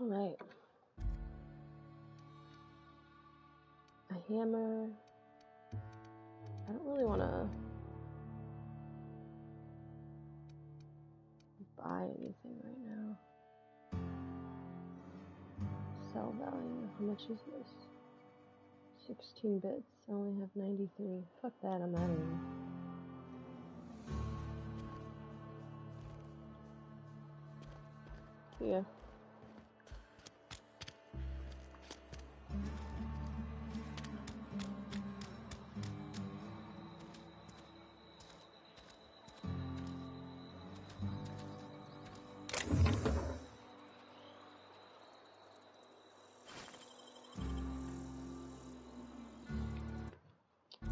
Alright. A hammer. I don't really want to buy anything right now. Sell value. How much is this? 16 bits. I only have 93. Fuck that, I'm out of here. Yeah.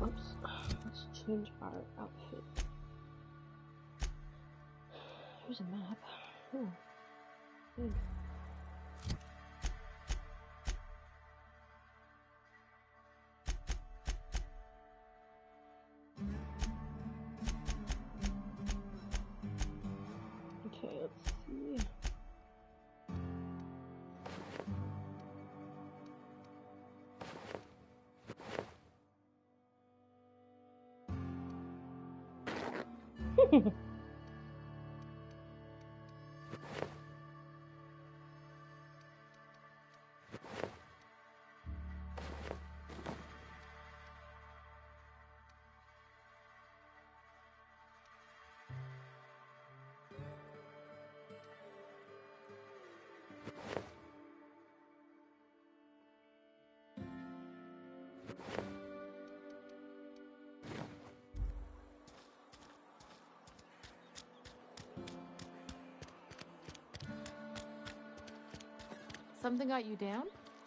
Oops. Let's change our outfit. Here's a map. Oh. Big. Okay, let's see. Something got you down?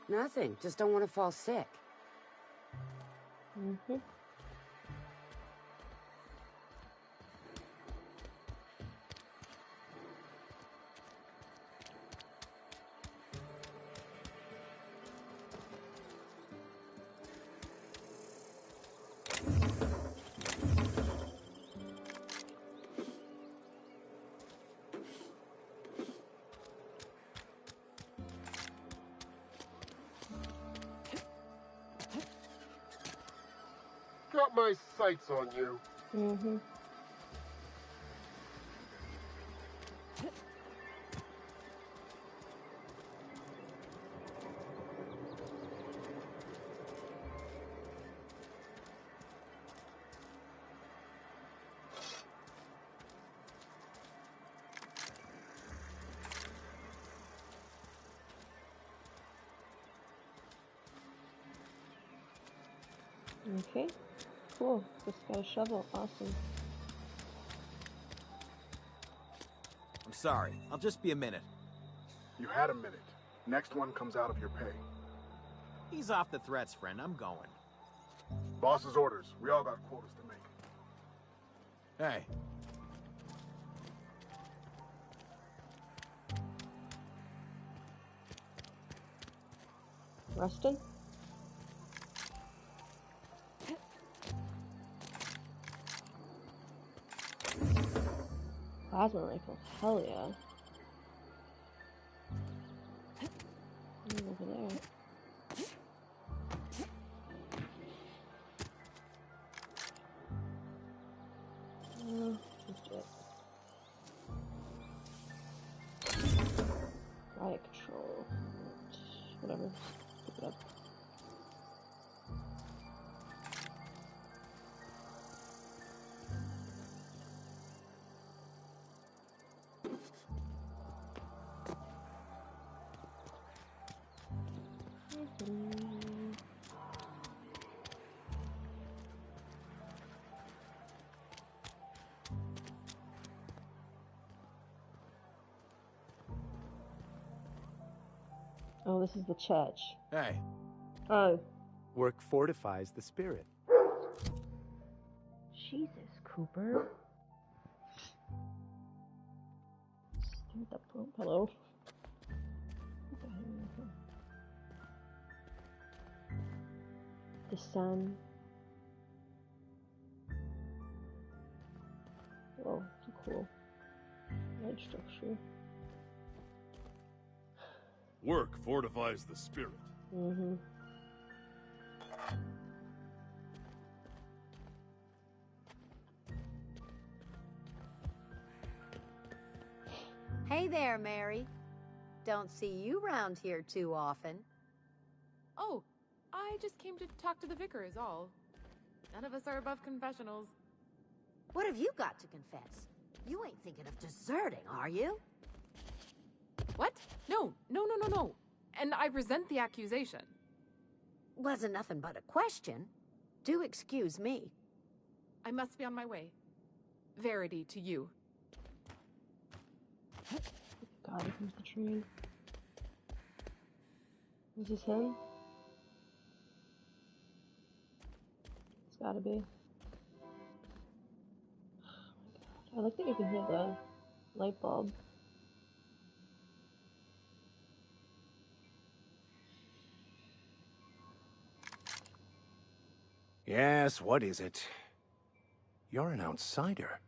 Nothing. Just don't want to fall sick. Mm-hmm. Got my sights on you. Mm-hmm. Okay. Cool. Just got a shovel. Awesome. I'm sorry. I'll just be a minute. You had a minute. Next one comes out of your pay. Ease off the threats, friend. I'm going. Boss's orders. We all got quotas to make. Hey. Rustin? Plasma rifle. Hell yeah. Over there. Let's do it. Riot control. Whatever. Pick it up. Oh, this is the church. Hey. Oh. Work fortifies the spirit. Jesus, Cooper. Stir the broom. Hello. The sun. Oh, it's a cool light structure. Work fortifies the spirit. Mm-hmm. Hey there, Mary. Don't see you round here too often. Oh, I just came to talk to the vicar is all. None of us are above confessionals. What have you got to confess? You ain't thinking of deserting, are you? What? No. And I resent the accusation. Wasn't nothing but a question. Do excuse me. I must be on my way. Verity to you. God, here comes the train. Is this him? It's gotta be. Oh my God. I like that you can hear the light bulb. Yes, what is it? You're an outsider.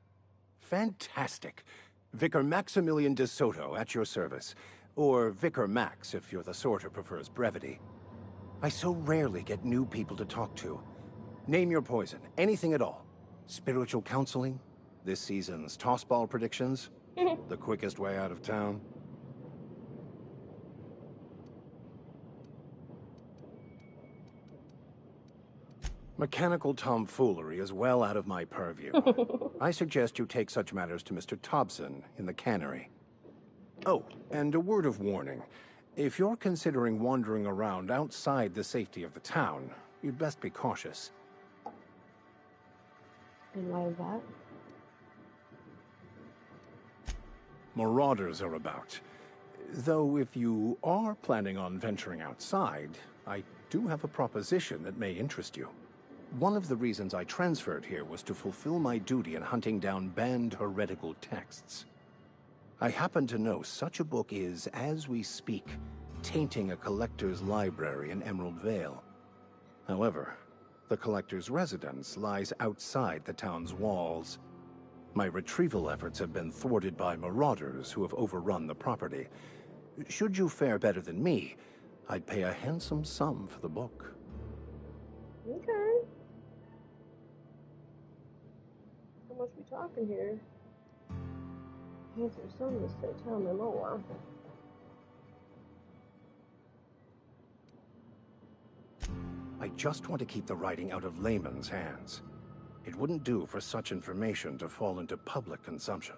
Fantastic. Vicar Maximilian de Soto, at your service. Or Vicar Max, if you're the sort who prefers brevity. I so rarely get new people to talk to. Name your poison, anything at all. Spiritual counseling? This season's tossball predictions? The quickest way out of town? Mechanical tomfoolery is well out of my purview. I suggest you take such matters to Mr. Thompson in the cannery. Oh, and a word of warning. If you're considering wandering around outside the safety of the town, you'd best be cautious. And why is that? Marauders are about. Though if you are planning on venturing outside, I do have a proposition that may interest you. One of the reasons I transferred here was to fulfill my duty in hunting down banned heretical texts. I happen to know such a book is, as we speak, tainting a collector's library in Emerald Vale. However, the collector's residence lies outside the town's walls. My retrieval efforts have been thwarted by marauders who have overrun the property. Should you fare better than me, I'd pay a handsome sum for the book. Okay. How much we talking here? Handsome son to say, tell me more. I just want to keep the writing out of layman's hands. It wouldn't do for such information to fall into public consumption.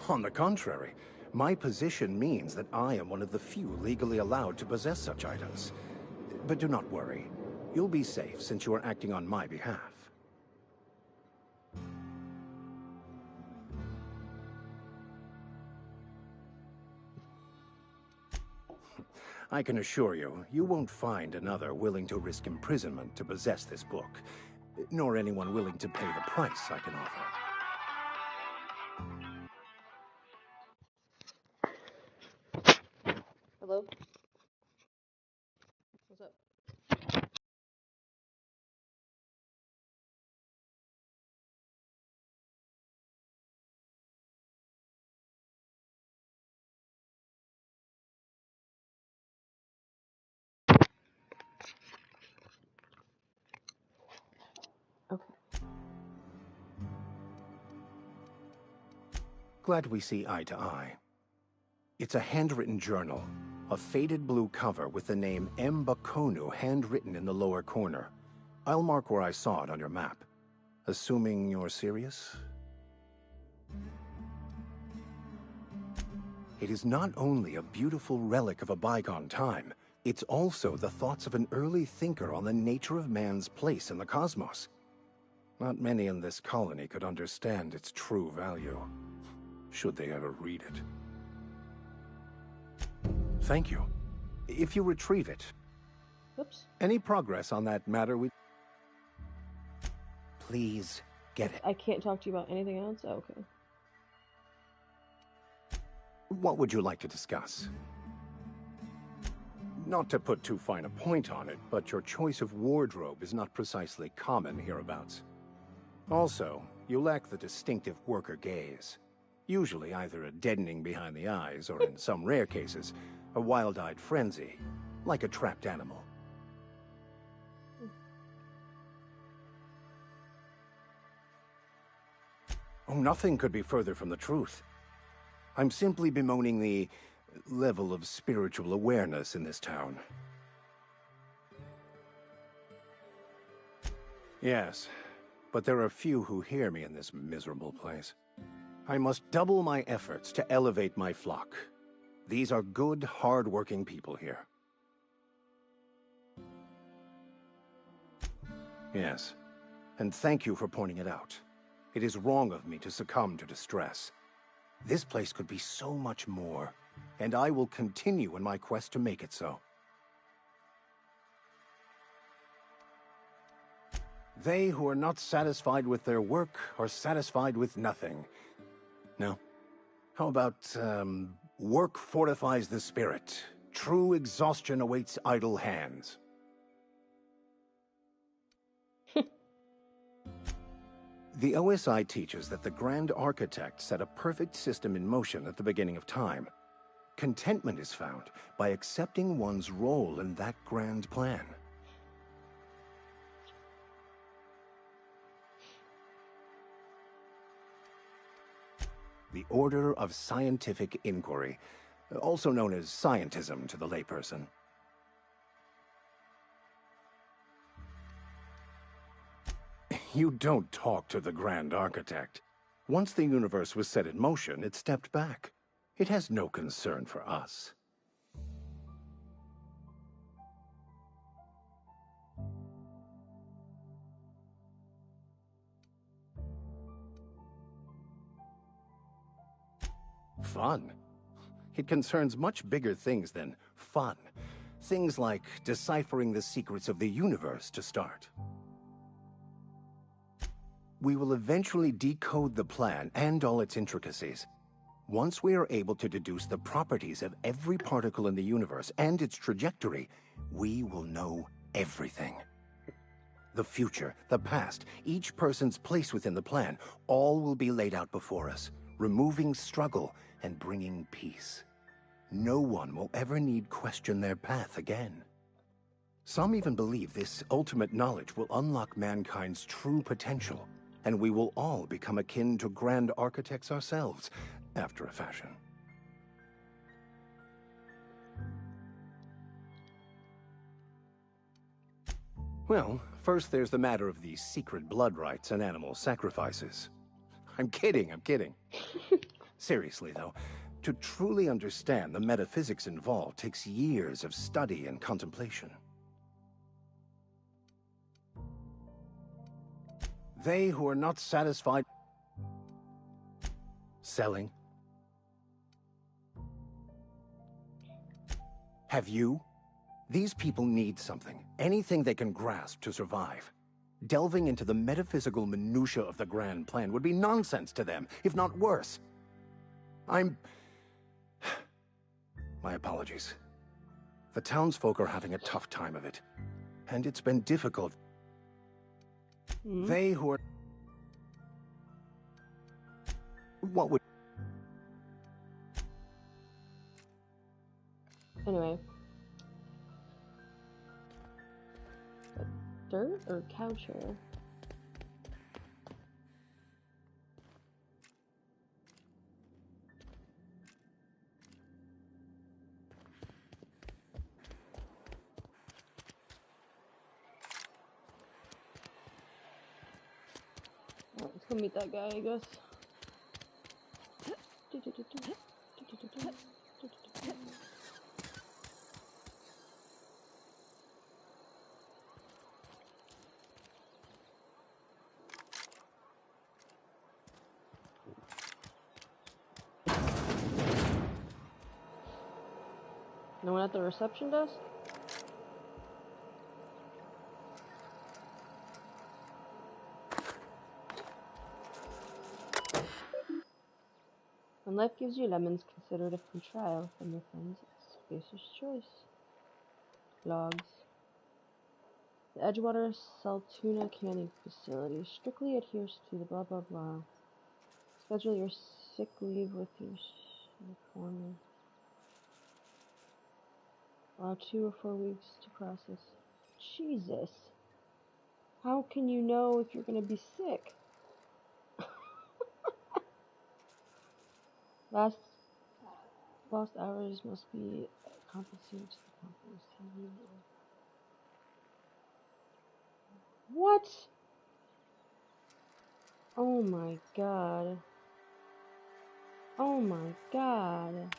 On the contrary, my position means that I am one of the few legally allowed to possess such items. But do not worry. You'll be safe since you are acting on my behalf. I can assure you, you won't find another willing to risk imprisonment to possess this book, nor anyone willing to pay the price I can offer. Hello? What's up? Okay. Glad we see eye to eye. It's a handwritten journal, a faded blue cover with the name M. Bakonu handwritten in the lower corner. I'll mark where I saw it on your map. Assuming you're serious? It is not only a beautiful relic of a bygone time, it's also the thoughts of an early thinker on the nature of man's place in the cosmos. Not many in this colony could understand its true value, should they ever read it. Thank you. If you retrieve it, Oops. any progress on that matter with... Please get it. I can't talk to you about anything else? Oh, okay. What would you like to discuss? Not to put too fine a point on it, but your choice of wardrobe is not precisely common hereabouts. Also, You lack the distinctive worker gaze. Usually either a deadening behind the eyes, or in some rare cases, a wild-eyed frenzy, like a trapped animal. Oh, nothing could be further from the truth. I'm simply bemoaning the level of spiritual awareness in this town. Yes, but there are few who hear me in this miserable place. I must double my efforts to elevate my flock. These are good, hard-working people here. Yes, and thank you for pointing it out. It is wrong of me to succumb to distress. This place could be so much more, and I will continue in my quest to make it so. They who are not satisfied with their work are satisfied with nothing. No. How about, work fortifies the spirit. True exhaustion awaits idle hands. The OSI teaches that the Grand Architect set a perfect system in motion at the beginning of time. Contentment is found by accepting one's role in that grand plan. The Order of Scientific Inquiry, also known as scientism to the layperson. You don't talk to the Grand Architect. Once the universe was set in motion, it stepped back. It has no concern for us. Fun? It concerns much bigger things than fun. Things like deciphering the secrets of the universe to start. We will eventually decode the plan and all its intricacies. Once we are able to deduce the properties of every particle in the universe and its trajectory, we will know everything. The future, the past, each person's place within the plan, all will be laid out before us, removing struggle and bringing peace. No one will ever need question their path again. Some even believe this ultimate knowledge will unlock mankind's true potential, and we will all become akin to Grand Architects ourselves, after a fashion. Well, first there's the matter of the secret blood rites and animal sacrifices. I'm kidding. Seriously, though, to truly understand the metaphysics involved takes years of study and contemplation. They who are not satisfied... Selling. Have you? These people need something, anything they can grasp to survive. Delving into the metaphysical minutiae of the grand plan would be nonsense to them, if not worse. My apologies. The townsfolk are having a tough time of it, and it's been difficult. They who are... What would... Anyway. Dirt or cow chair? Alright, let's go meet that guy, I guess. No one at the reception desk? When life gives you lemons, consider it a free trial from your friends at Spacer's Choice. Logs. The Edgewater Saltuna Canning Facility strictly adheres to the blah blah blah. Schedule your sick leave with your foreman. Allow 2 or 4 weeks to process. Jesus. How can you know if you're going to be sick? Lost hours must be compensated to the company's team. What? Oh my god. Oh my god.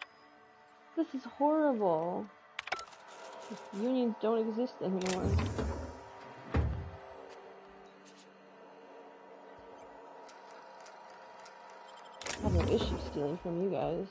This is horrible. Unions don't exist anymore. I have no issue stealing from you guys.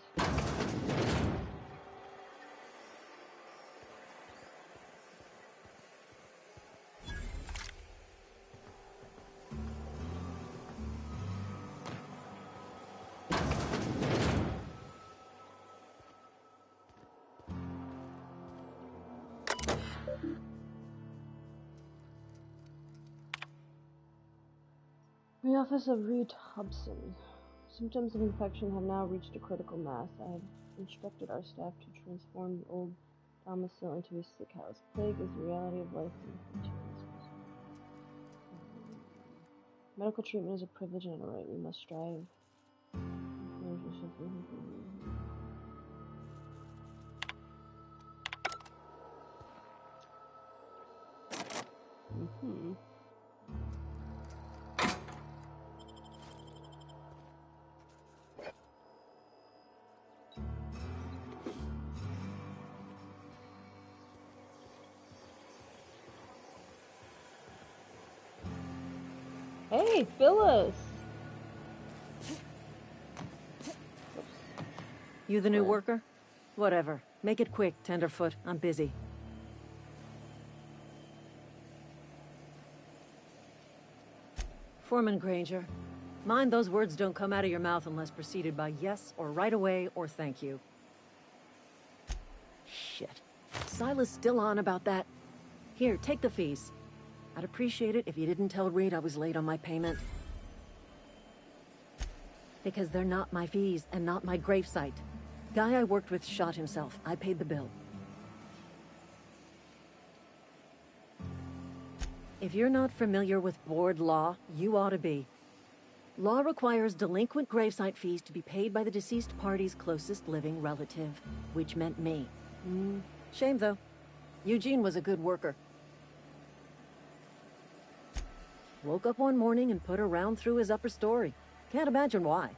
The office of Reed Hobson. Symptoms of infection have now reached a critical mass. I have instructed our staff to transform the old domicile into a sick house. Plague is the reality of life in the medical treatment is a privilege and a right. We must strive. Hey, Phyllis! You the new worker? Whatever. Make it quick, Tenderfoot. I'm busy. Foreman Granger. Mind those words don't come out of your mouth unless preceded by yes, or right away, or thank you. Shit. Silas still on about that. Here, take the fees. I'd appreciate it if you didn't tell Reed I was late on my payment. Because they're not my fees, and not my gravesite. Guy I worked with shot himself. I paid the bill. If you're not familiar with board law, you ought to be. Law requires delinquent gravesite fees to be paid by the deceased party's closest living relative, which meant me. Shame, though. Eugene was a good worker. Woke up one morning and put a round through his upper story. Can't imagine why.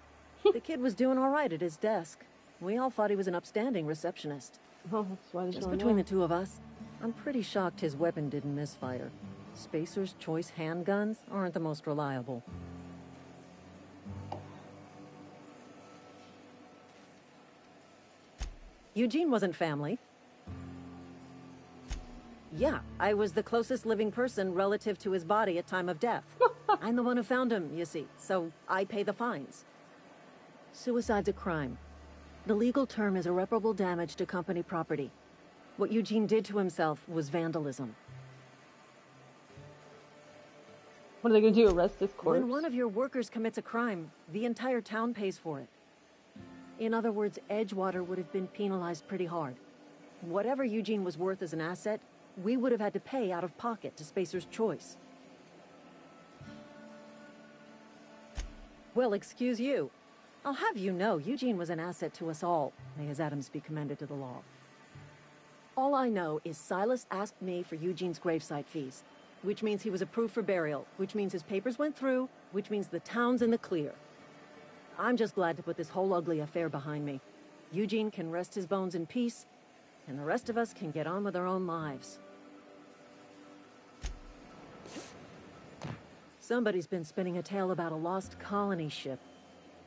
The kid was doing all right at his desk. We all thought he was an upstanding receptionist. Oh, that's why Just between the two of us, I'm pretty shocked his weapon didn't misfire. Spacer's Choice handguns aren't the most reliable. Eugene wasn't family. Yeah, I was the closest living person relative to his body at time of death. I'm the one who found him, you see, so I pay the fines. Suicide's a crime. The legal term is irreparable damage to company property. What Eugene did to himself was vandalism. What are they going to do, arrest this corpse? When one of your workers commits a crime, the entire town pays for it. In other words, Edgewater would have been penalized pretty hard. Whatever Eugene was worth as an asset, we would have had to pay out of pocket to Spacer's Choice. Well, excuse you. I'll have you know, Eugene was an asset to us all. May his atoms be commended to the law. All I know is Silas asked me for Eugene's gravesite fees, which means he was approved for burial, which means his papers went through, which means the town's in the clear. I'm just glad to put this whole ugly affair behind me. Eugene can rest his bones in peace, and the rest of us can get on with our own lives. Somebody's been spinning a tale about a lost colony ship.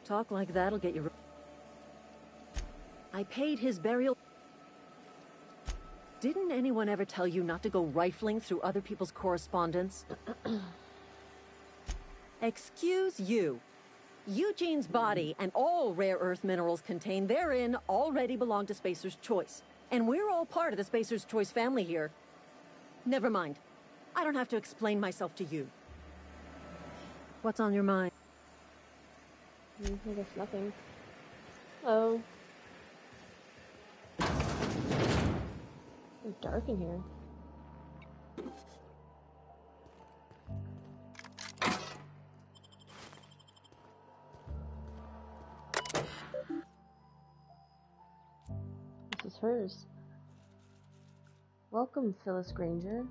Talk like that'll get you... I paid his burial... Didn't anyone ever tell you not to go rifling through other people's correspondence? Excuse you. Eugene's body and all rare earth minerals contained therein already belong to Spacer's Choice. And we're all part of the Spacer's Choice family here. Never mind. I don't have to explain myself to you. What's on your mind? I guess nothing. Hello. It's dark in here. This is hers. Welcome, Phyllis Granger.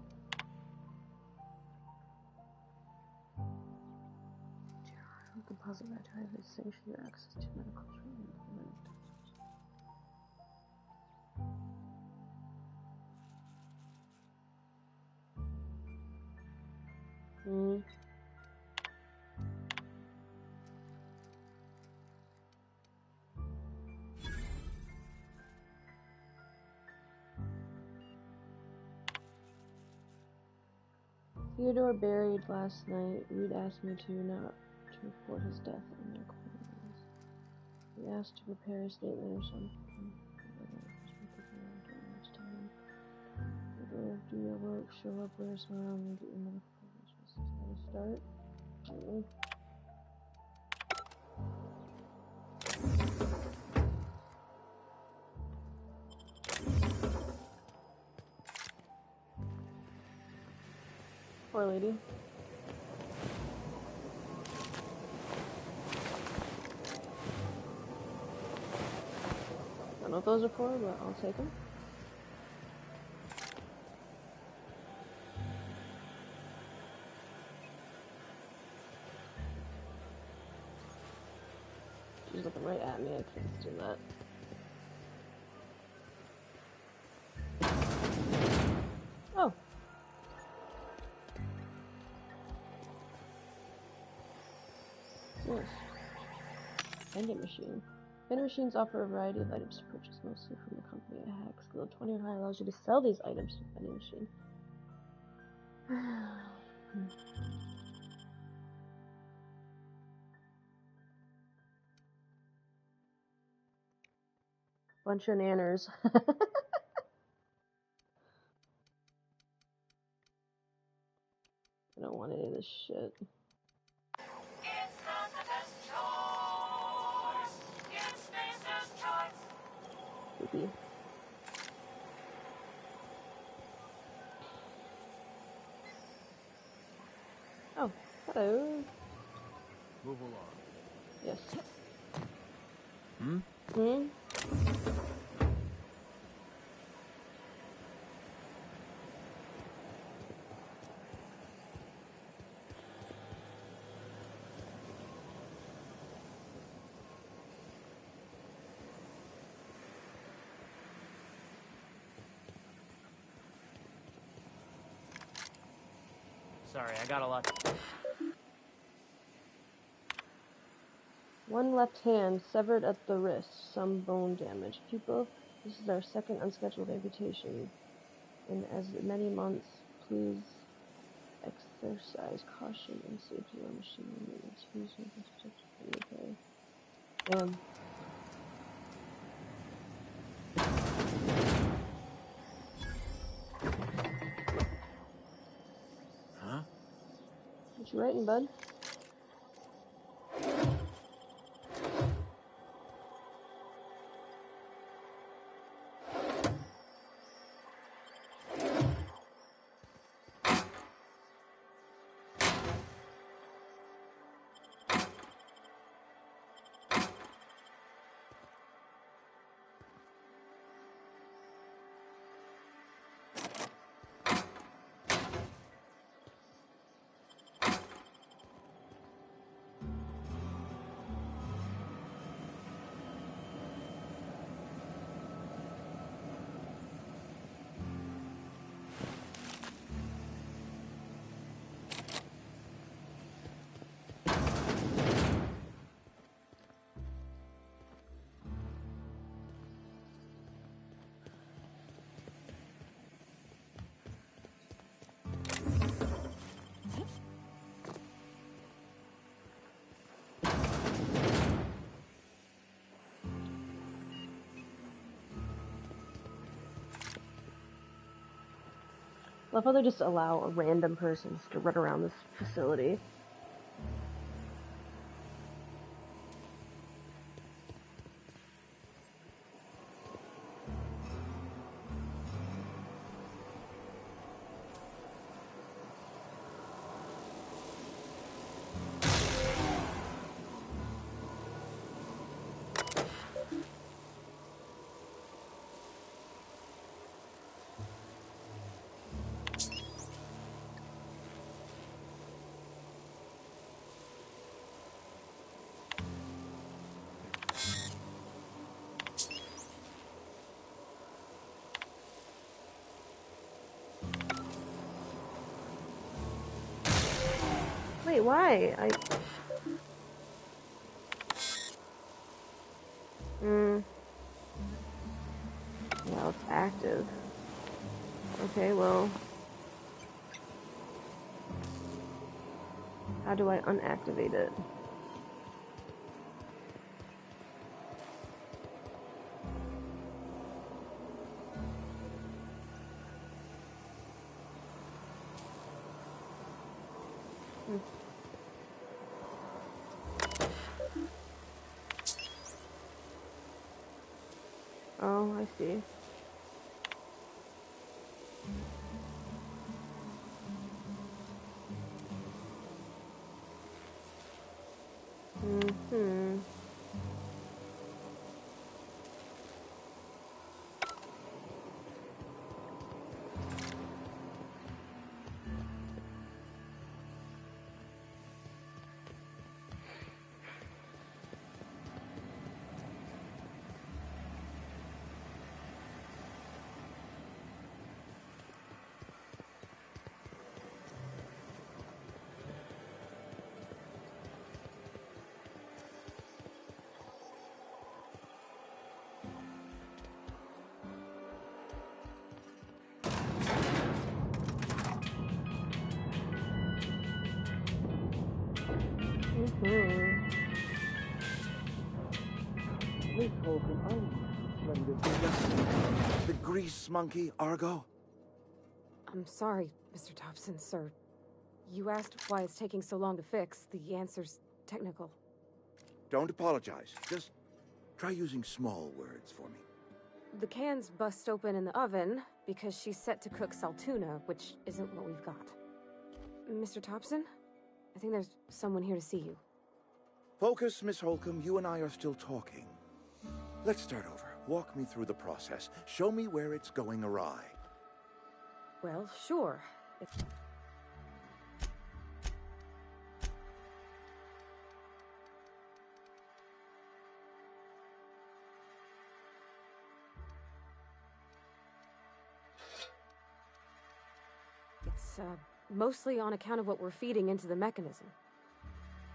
Deposit right to have sanctioned access to medical treatment. Theodore buried last night. Reed asked me to not to report his death in their corners. He asked to prepare a statement or something. Theodore, do your work, show up, wear a smile, and get your medical coverage. This is how to start. Poor lady. I don't know what those are for, but I'll take them. She's looking right at me. I can't do that. Oh. Nice. Vending machine. Vending machines offer a variety of items to purchase, mostly from the company at Hack. Skill 20 or higher allows you to sell these items to the vending machine. Bunch of nanners. I don't want any of this shit. It's not the best choice. It's Spacer's choice. Poopy. Oh, hello. Move along. Yes. Hmm? Hmm? Sorry, I got a lot. One left hand, severed at the wrist, some bone damage. Pupil, this is our second unscheduled amputation. In as many months, please exercise caution and safety on machine maintenance. Please make this okay. Huh? What you writing, bud? love how they just allow a random person to run around this facility. Wait, why? Yeah, it's active. Okay, well... How do I unactivate it? Oh, I see. The grease monkey, Argo? I'm sorry, Mr. Thompson, sir. You asked why it's taking so long to fix. The answer's technical. Don't apologize. Just try using small words for me. The can's bust open in the oven because she's set to cook saltuna, which isn't what we've got. Mr. Thompson? I think there's someone here to see you. Focus, Miss Holcomb. You and I are still talking. Let's start over. Walk me through the process. Show me where it's going awry. Well, sure. It's mostly on account of what we're feeding into the mechanism.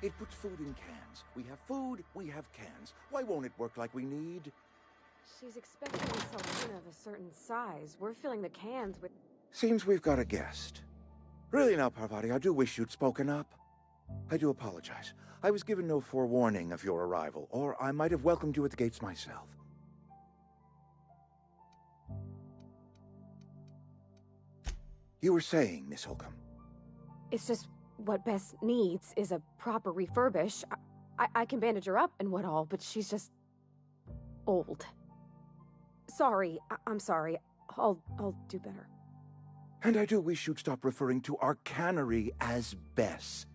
It puts food in cans. We have food, we have cans. Why won't it work like we need? She's expecting a saltuna of a certain size. We're filling the cans with... Seems we've got a guest. Really now, Parvati, I do wish you'd spoken up. I do apologize. I was given no forewarning of your arrival, or I might have welcomed you at the gates myself. You were saying, Miss Holcomb. It's just what Bess needs is a proper refurbish. I can bandage her up and what all, but she's just... old. Sorry, I'm sorry. I'll do better. And I do wish you'd stop referring to our cannery as Bess.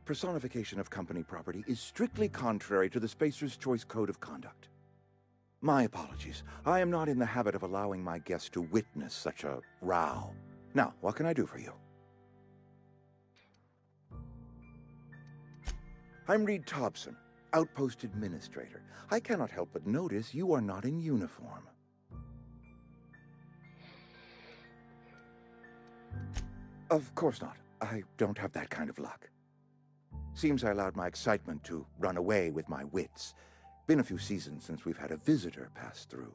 Personification of company property is strictly contrary to the Spacer's Choice Code of Conduct. My apologies. I am not in the habit of allowing my guests to witness such a row. Now, what can I do for you? I'm Reed Thompson, Outpost Administrator. I cannot help but notice you are not in uniform. Of course not. I don't have that kind of luck. Seems I allowed my excitement to run away with my wits. Been a few seasons since we've had a visitor pass through.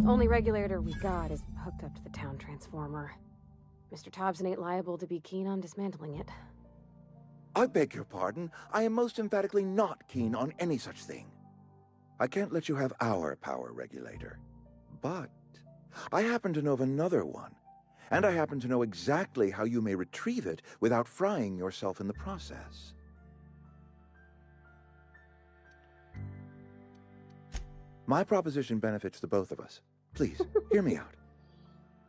Only regulator we got is hooked up to the town transformer. Mr. Thompson ain't liable to be keen on dismantling it. I beg your pardon. I am most emphatically not keen on any such thing. I can't let you have our power regulator. But I happen to know of another one, and I happen to know exactly how you may retrieve it without frying yourself in the process. My proposition benefits the both of us. Please, hear me out.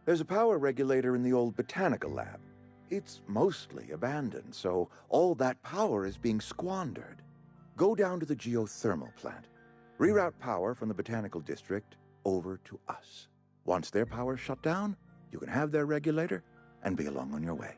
There's a power regulator in the old botanical lab. It's mostly abandoned, so all that power is being squandered. Go down to the geothermal plant. Reroute power from the botanical district over to us. Once their power's shut down, you can have their regulator and be along on your way.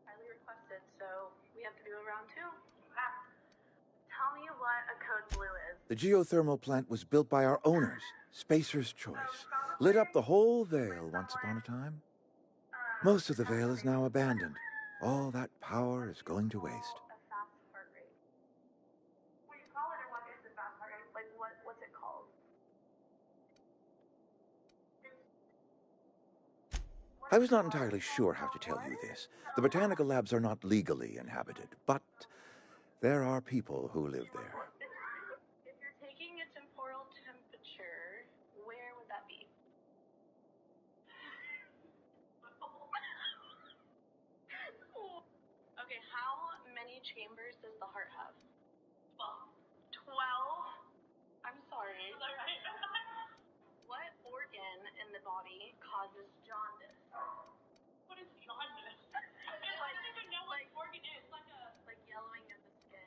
Highly requested, so we have to do a round 2. Tell me what a code blue is. The geothermal plant was built by our owners, Spacer's Choice. Lit up the whole Vale once upon a time. Most of the Vale is now abandoned. All that power is going to waste. A fast heart rate. What do you call it, or what is a fast heart rate? Like, what's it called? I was not entirely sure how to tell you this. The botanical labs are not legally inhabited, but there are people who live there. If you're taking a temporal temperature, where would that be? Okay, how many chambers does the heart have? 12. 12? I'm sorry. What organ in the body causes jaundice? What is jaundice? I don't even know what organ is. Like yellowing of the skin.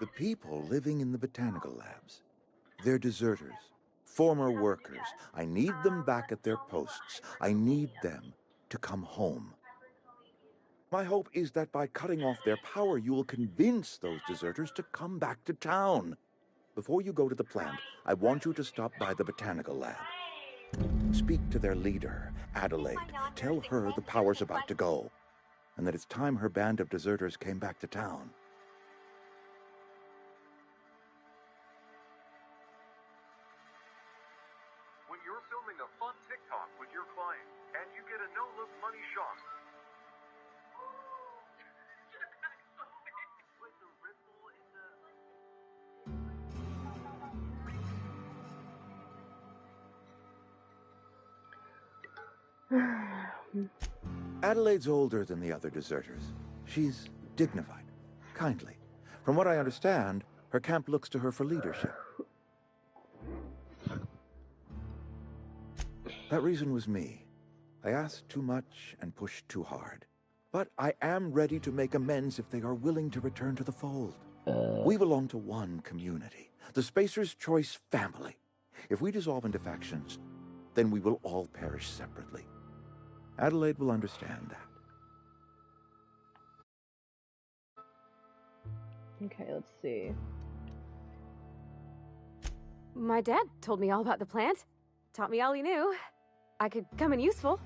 The people living in the botanical labs. They're deserters, former workers. I need them back at their posts. I need them to come home. My hope is that by cutting off their power, you will convince those deserters to come back to town. Before you go to the plant, I want you to stop by the botanical lab. Speak to their leader, Adelaide. Tell her the power's about to go, and that it's time her band of deserters came back to town. When you're filming a fun TikTok with your client, and you get a no-look money shot. With the ripple in the... Adelaide's older than the other deserters. She's dignified, kindly. From what I understand, her camp looks to her for leadership. That reason was me. I asked too much and pushed too hard. But I am ready to make amends if they are willing to return to the fold. We belong to one community, the Spacer's Choice family. If we dissolve into factions, then we will all perish separately. Adelaide will understand that. Okay, let's see. My dad told me all about the plant. Taught me all he knew. I could come in useful.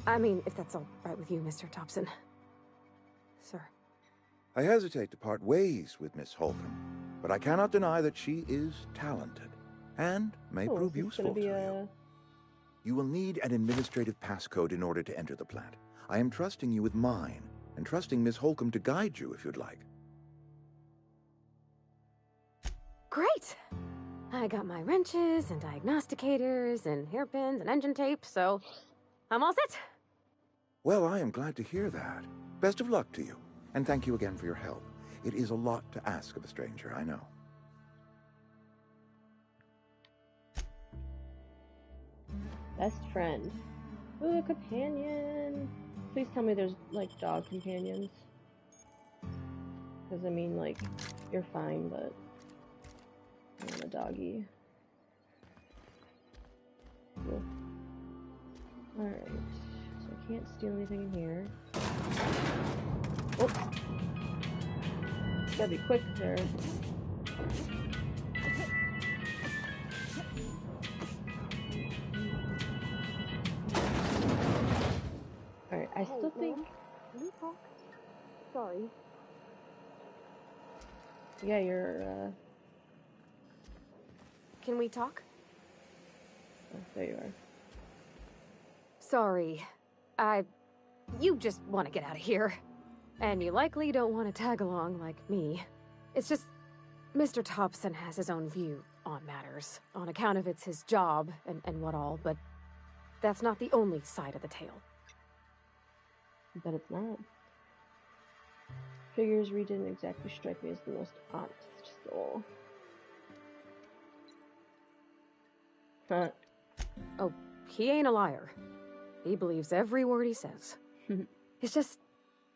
I mean, if that's all right with you, Mr. Thompson. Sir. I hesitate to part ways with Miss Holcomb, but I cannot deny that she is talented and may prove useful to you. You will need an administrative passcode in order to enter the plant. I am trusting you with mine, and trusting Miss Holcomb to guide you if you'd like. Great! I got my wrenches and diagnosticators and hairpins and engine tape, so I'm all set. Well, I am glad to hear that. Best of luck to you, and thank you again for your help. It is a lot to ask of a stranger, I know. Best friend. Ooh, a companion. Please tell me there's, like, dog companions. Because, I mean, like, you're fine, but I want a doggy. Cool. Alright. So I can't steal anything in here. Oh! Gotta be quick there. Alright, I still think... Can we talk? Sorry. Yeah, you're, Can we talk? Oh, there you are. Sorry. I You just want to get out of here. And you likely don't want to tag along like me. It's just, Mr. Thompson has his own view on matters, on account of it's his job and what all, but that's not the only side of the tale. But it's not. Figures Reed didn't exactly strike me as the most honest soul. Huh. Oh, he ain't a liar. He believes every word he says. It's just,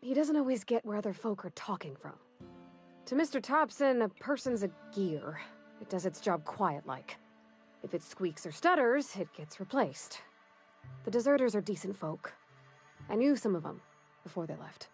he doesn't always get where other folk are talking from. To Mr. Thompson, a person's a gear. It does its job quiet-like. If it squeaks or stutters, it gets replaced. The deserters are decent folk. I knew some of them before they left.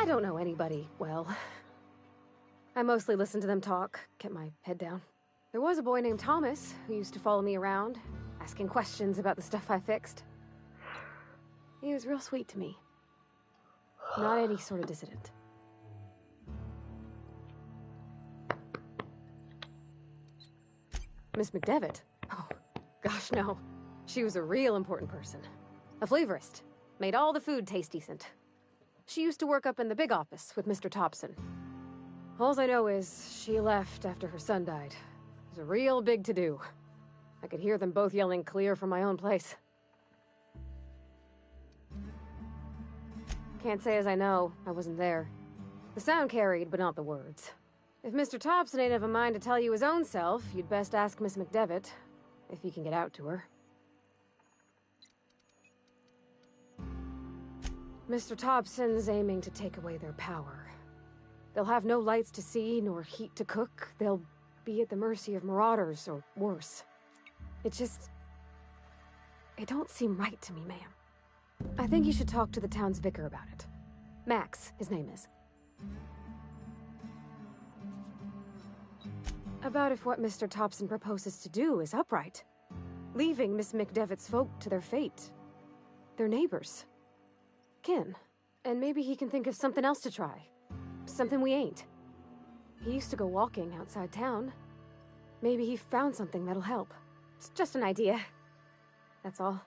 don't know anybody well. I mostly listen to them talk, kept my head down. There was a boy named Thomas who used to follow me around, asking questions about the stuff I fixed. He was real sweet to me. Not any sort of dissident. Miss McDevitt? Oh, gosh, no. She was a real important person. A flavorist. Made all the food taste decent. She used to work up in the big office with Mr. Thompson. All I know is she left after her son died. It was a real big to-do. I could hear them both yelling clear from my own place. Can't say as I know. I wasn't there. The sound carried, but not the words. If Mr. Thompson ain't of a mind to tell you his own self, you'd best ask Miss McDevitt, if he can get out to her. Mr. Thompson's aiming to take away their power. They'll have no lights to see, nor heat to cook. They'll be at the mercy of marauders, or worse. It don't seem right to me, ma'am. I think you should talk to the town's vicar about it. Max, his name is. About if what Mr. Thompson proposes to do is upright. Leaving Miss McDevitt's folk to their fate. Their neighbors. Kin. And maybe he can think of something else to try. Something we ain't. He used to go walking outside town. Maybe he found something that'll help. It's just an idea. That's all.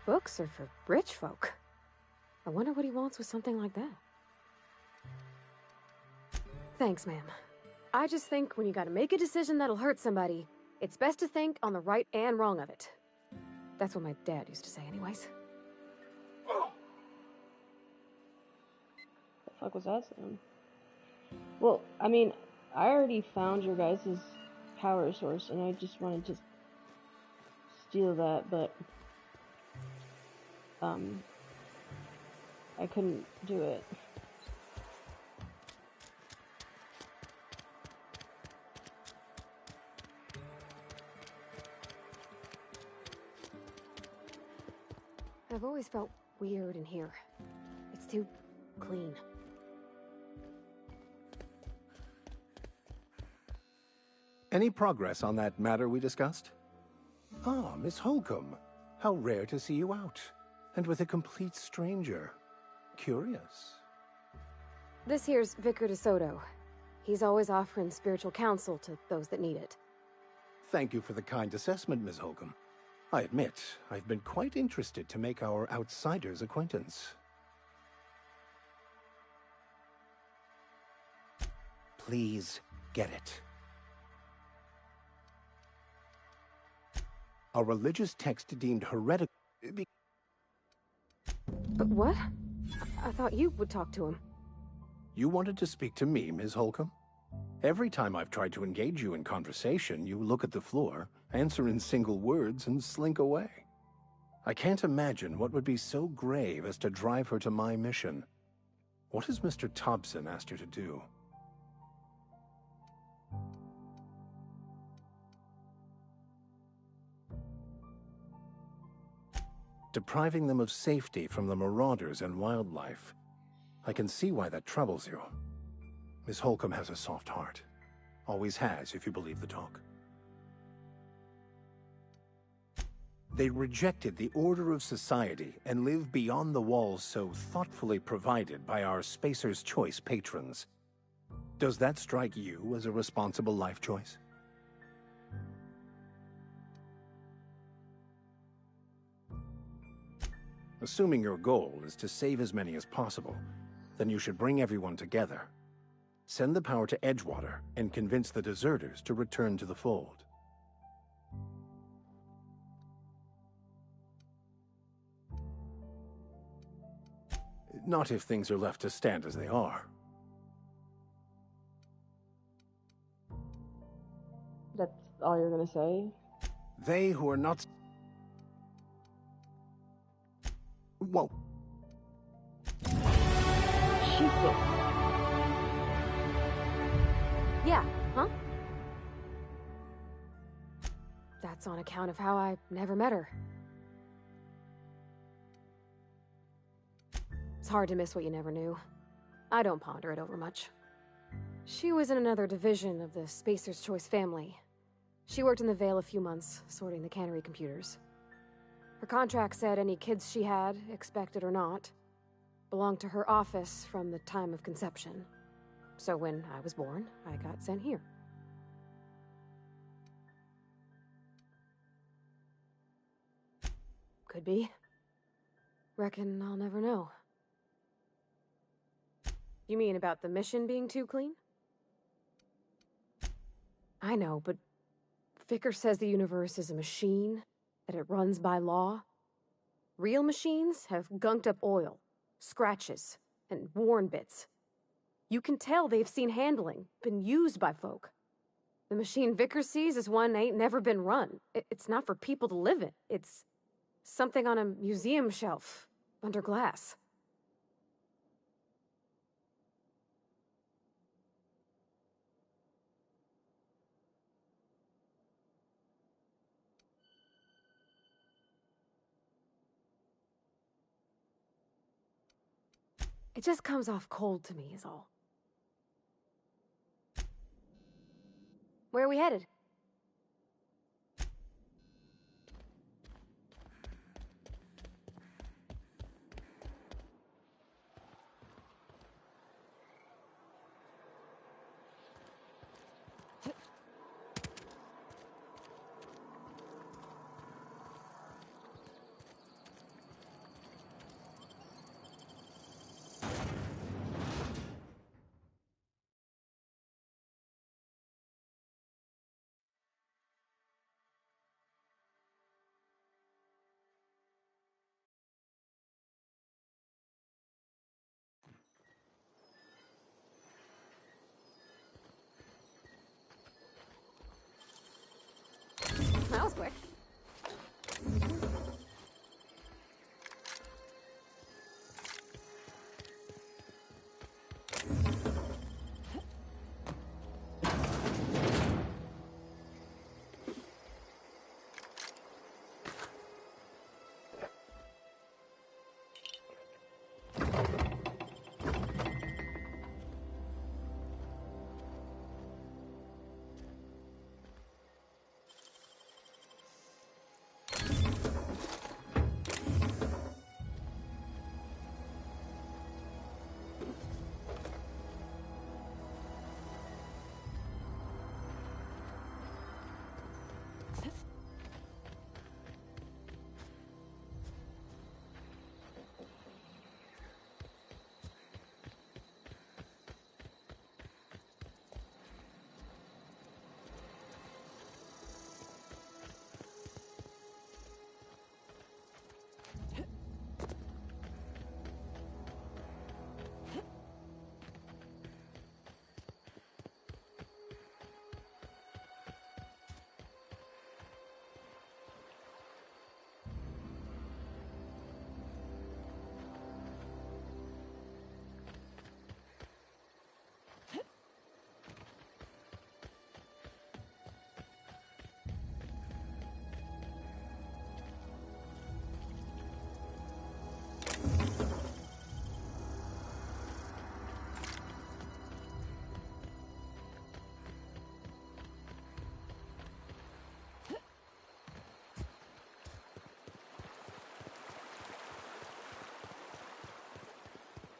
Books are for rich folk. I wonder what he wants with something like that. Thanks, ma'am. I just think when you gotta make a decision that'll hurt somebody, it's best to think on the right and wrong of it. That's what my dad used to say anyways. The fuck was that sound? Well, I mean, I already found your guys' power source, and I just wanted to steal that, but I couldn't do it. I've always felt weird in here. It's too clean. Any progress on that matter we discussed? Ah, Miss Holcomb. How rare to see you out. And with a complete stranger. Curious. This here's Vicar DeSoto. He's always offering spiritual counsel to those that need it. Thank you for the kind assessment, Miss Holcomb. I admit, I've been quite interested to make our outsider's acquaintance. Please get it. A religious text deemed heretical. But what? I thought you would talk to him. You wanted to speak to me, Ms. Holcomb? Every time I've tried to engage you in conversation, you look at the floor, answer in single words, and slink away. I can't imagine what would be so grave as to drive her to my mission. What has Mr. Thompson asked her to do? Depriving them of safety from the marauders and wildlife. I can see why that troubles you. Miss Holcomb has a soft heart. Always has, if you believe the talk. They rejected the order of society and live beyond the walls so thoughtfully provided by our Spacer's Choice patrons. Does that strike you as a responsible life choice? Assuming your goal is to save as many as possible, then you should bring everyone together. Send the power to Edgewater and convince the deserters to return to the fold. Not if things are left to stand as they are. That's all you're gonna say? They who are not... Whoa. Jesus. Yeah, huh? That's on account of how I never met her. It's hard to miss what you never knew. I don't ponder it over much. She was in another division of the Spacer's Choice family. She worked in the Vale a few months, sorting the cannery computers. Her contract said any kids she had, expected or not, belonged to her office from the time of conception. So when I was born, I got sent here. Could be. Reckon I'll never know. You mean about the mission being too clean? I know, but Vickers says the universe is a machine, that it runs by law. Real machines have gunked up oil, scratches, and worn bits. You can tell they've seen handling, been used by folk. The machine Vickers sees is one ain't never been run. It's not for people to live in. It's something on a museum shelf, under glass. It just comes off cold to me, is all. Where are we headed? That was quick.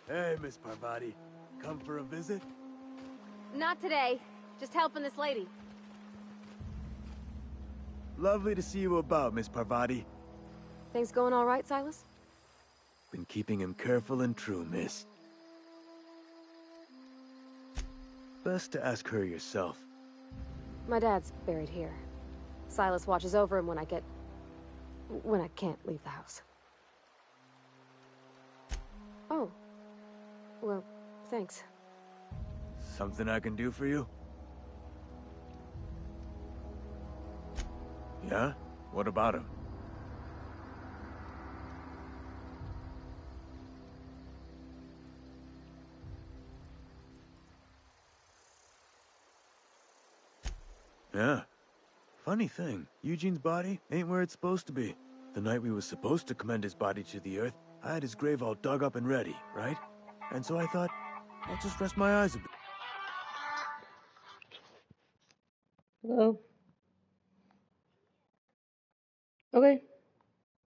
Hey, Miss Parvati. Come for a visit? Not today. Just helping this lady. Lovely to see you about, Miss Parvati. Things going all right, Silas? Been keeping him careful and true, miss. Best to ask her yourself. My dad's buried here. Silas watches over him when I can't leave the house. Oh. Well, thanks. Something I can do for you? Yeah? What about him? Yeah. Funny thing, Eugene's body ain't where it's supposed to be. The night we was supposed to commend his body to the earth, I had his grave all dug up and ready, right? And so I thought, I'll just rest my eyes a bit. Hello?